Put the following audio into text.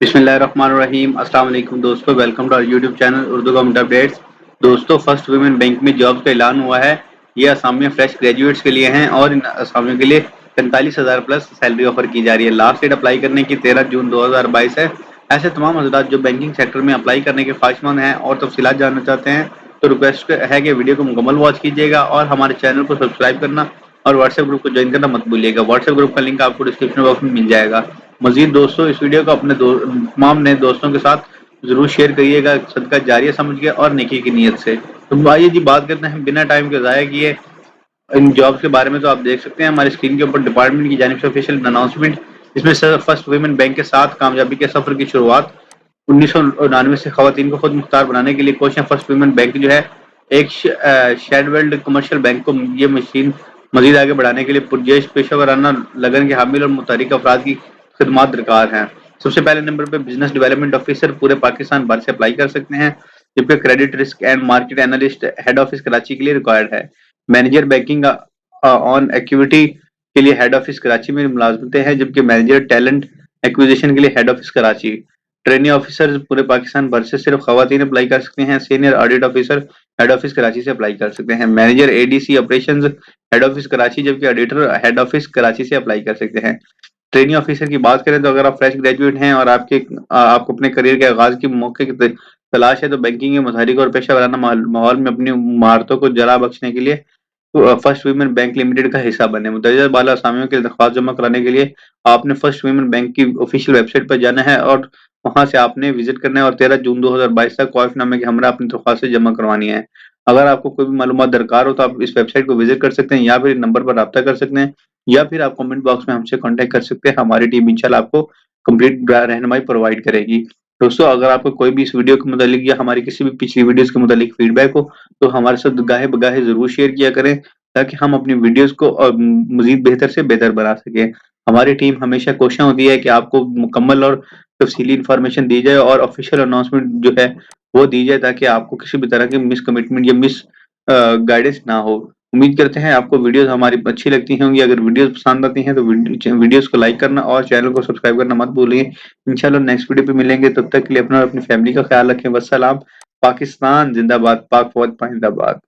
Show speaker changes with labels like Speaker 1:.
Speaker 1: बिस्मिल्लाहिर्रहमानिर्रहीम। अस्सलाम वालेकुम दोस्तों, welcome to our YouTube channel Urdu government updates. दोस्तों, फर्स्ट वुमेन बैंक में जॉब्स का ऐलान हुआ है। ये असामियाँ फ्रेश ग्रेजुएट्स के लिए हैं और इन असामियों के लिए 45,000 प्लस सैलरी ऑफर की जा रही है। लास्ट डेट अप्लाई करने की 13 जून 2022 है। ऐसे तमाम हजरात जो बैंकिंग सेक्टर में अप्लाई करने के ख्वाहिशमंद हैं और तफसीलात जानना चाहते हैं तो रिक्वेस्ट है कि वीडियो को मुकम्मल वॉच कीजिएगा और हमारे चैनल को सब्सक्राइब करना और व्हाट्सएप ग्रुप को ज्वाइन करना मत भूलिएगा। व्हाट्सएप ग्रुप का लिंक आपको डिस्क्रिप्शन बॉक्स में मिल जाएगा। मजीद दोस्तों, इस वीडियो को अपने तमाम नए दोस्तों के साथ जरूर शेयर करिएगा, सदका जारिया समझ के और नेकी की नीयत से। तो आइए जी, बात करते हैं बिना टाइम के ज़ाया किए इन जॉब्स के बारे में। तो आप देख सकते हैं हमारी स्क्रीन के ऊपर डिपार्टमेंट की जानिब से ऑफिशियल अनाउंसमेंट, जिसमें फर्स्ट वुमेन बैंक के साथ कामयाबी के सफर की शुरुआत 1999 से खवातीन को खुद मुख्तार बनाने के लिए कोशिश। फर्स्ट वुमेन बैंक जो है एक शेडवेल्ड कमर्शियल बैंक को ये मशीन मजीद आगे बढ़ाने के लिए पुरजोश पेशेवराना लगन के हामिल और मुतहरिक अफराद की खिदमात दरकार हैं। सबसे पहले नंबर पर बिजनेस डेवलपमेंट ऑफिसर पूरे पाकिस्तान भर से अप्लाई कर सकते हैं, जबकि credit risk and market analyst head office Karachi के लिए रिक्वायर्ड है। मैनेजर बैंकिंग ऑन एक्टिविटी के लिए हेड ऑफिस कराची में मुलाजमतें हैं, जबकि मैनेजर टैलेंट एक्विजिशन के लिए head office Karachi. Training officer पूरे पाकिस्तान भर से सिर्फ खवातीन अप्लाई कर सकते हैं। Senior audit officer head office Karachi से अप्लाई कर सकते हैं। Manager ADC operations head office Karachi, जबकि ऑडिटर हेड ऑफिस कराची से अप्लाई कर सकते हैं। ट्रेनिंग ऑफिसर की बात करें तो अगर आप फ्रेश ग्रेजुएट हैं और आपको अपने करियर के आगाज के मौके की तलाश है तो बैंकिंग के मुतहरिक और पेशा वराना माहौल में अपनी महारतों को जला बख्शने के लिए फर्स्ट वुमेन बैंक लिमिटेड का हिस्सा बने। मुदर्रजा बाला असामियों के लिए दरख्वास्त जमा कराने के लिए आपने फर्स्ट वुमेन बैंक की ऑफिशियल वेबसाइट पर जाना है और वहां से आपने विजिट करना है और 13 जून 2022 तक कॉफनामे के हमरा अपनी दरख्वास्त जमा करवानी है। अगर आपको कोई भी मालूमात दरकार हो तो आप इस वेबसाइट को विजिट कर सकते हैं या फिर नंबर पर रब्ता कर सकते हैं या फिर आप कमेंट बॉक्स में हमसे कांटेक्ट कर सकते हैं। हमारी टीम इंशाल्लाह आपको कंप्लीट रहनुमाई प्रोवाइड करेगी। दोस्तों, अगर आपको कोई भी इस वीडियो के मुतालिक या हमारी किसी भी पिछली वीडियोस के मुतालिक फीडबैक हो तो हमारे साथ गाहे बगाहे जरूर शेयर किया करें, ताकि हम अपनी वीडियोस को मजीद बेहतर से बेहतर बना सकें। हमारी टीम हमेशा कोशिश होती है कि आपको मुकम्मल और तफसीली इंफॉर्मेशन दी जाए और ऑफिशियल अनाउंसमेंट जो है वो दी जाए, ताकि आपको किसी भी तरह की मिस कमिटमेंट या मिस गाइडेंस ना हो। उम्मीद करते हैं आपको वीडियोस हमारी अच्छी लगती होंगी। अगर वीडियोस पसंद आती हैं तो वीडियोस को लाइक करना और चैनल को सब्सक्राइब करना मत भूलिए। इंशाल्लाह नेक्स्ट वीडियो पे मिलेंगे, तब तक के लिए अपना और अपनी फैमिली का ख्याल रखें। वस्सलाम। पाकिस्तान जिंदाबाद, पाक फौज जिंदाबाद।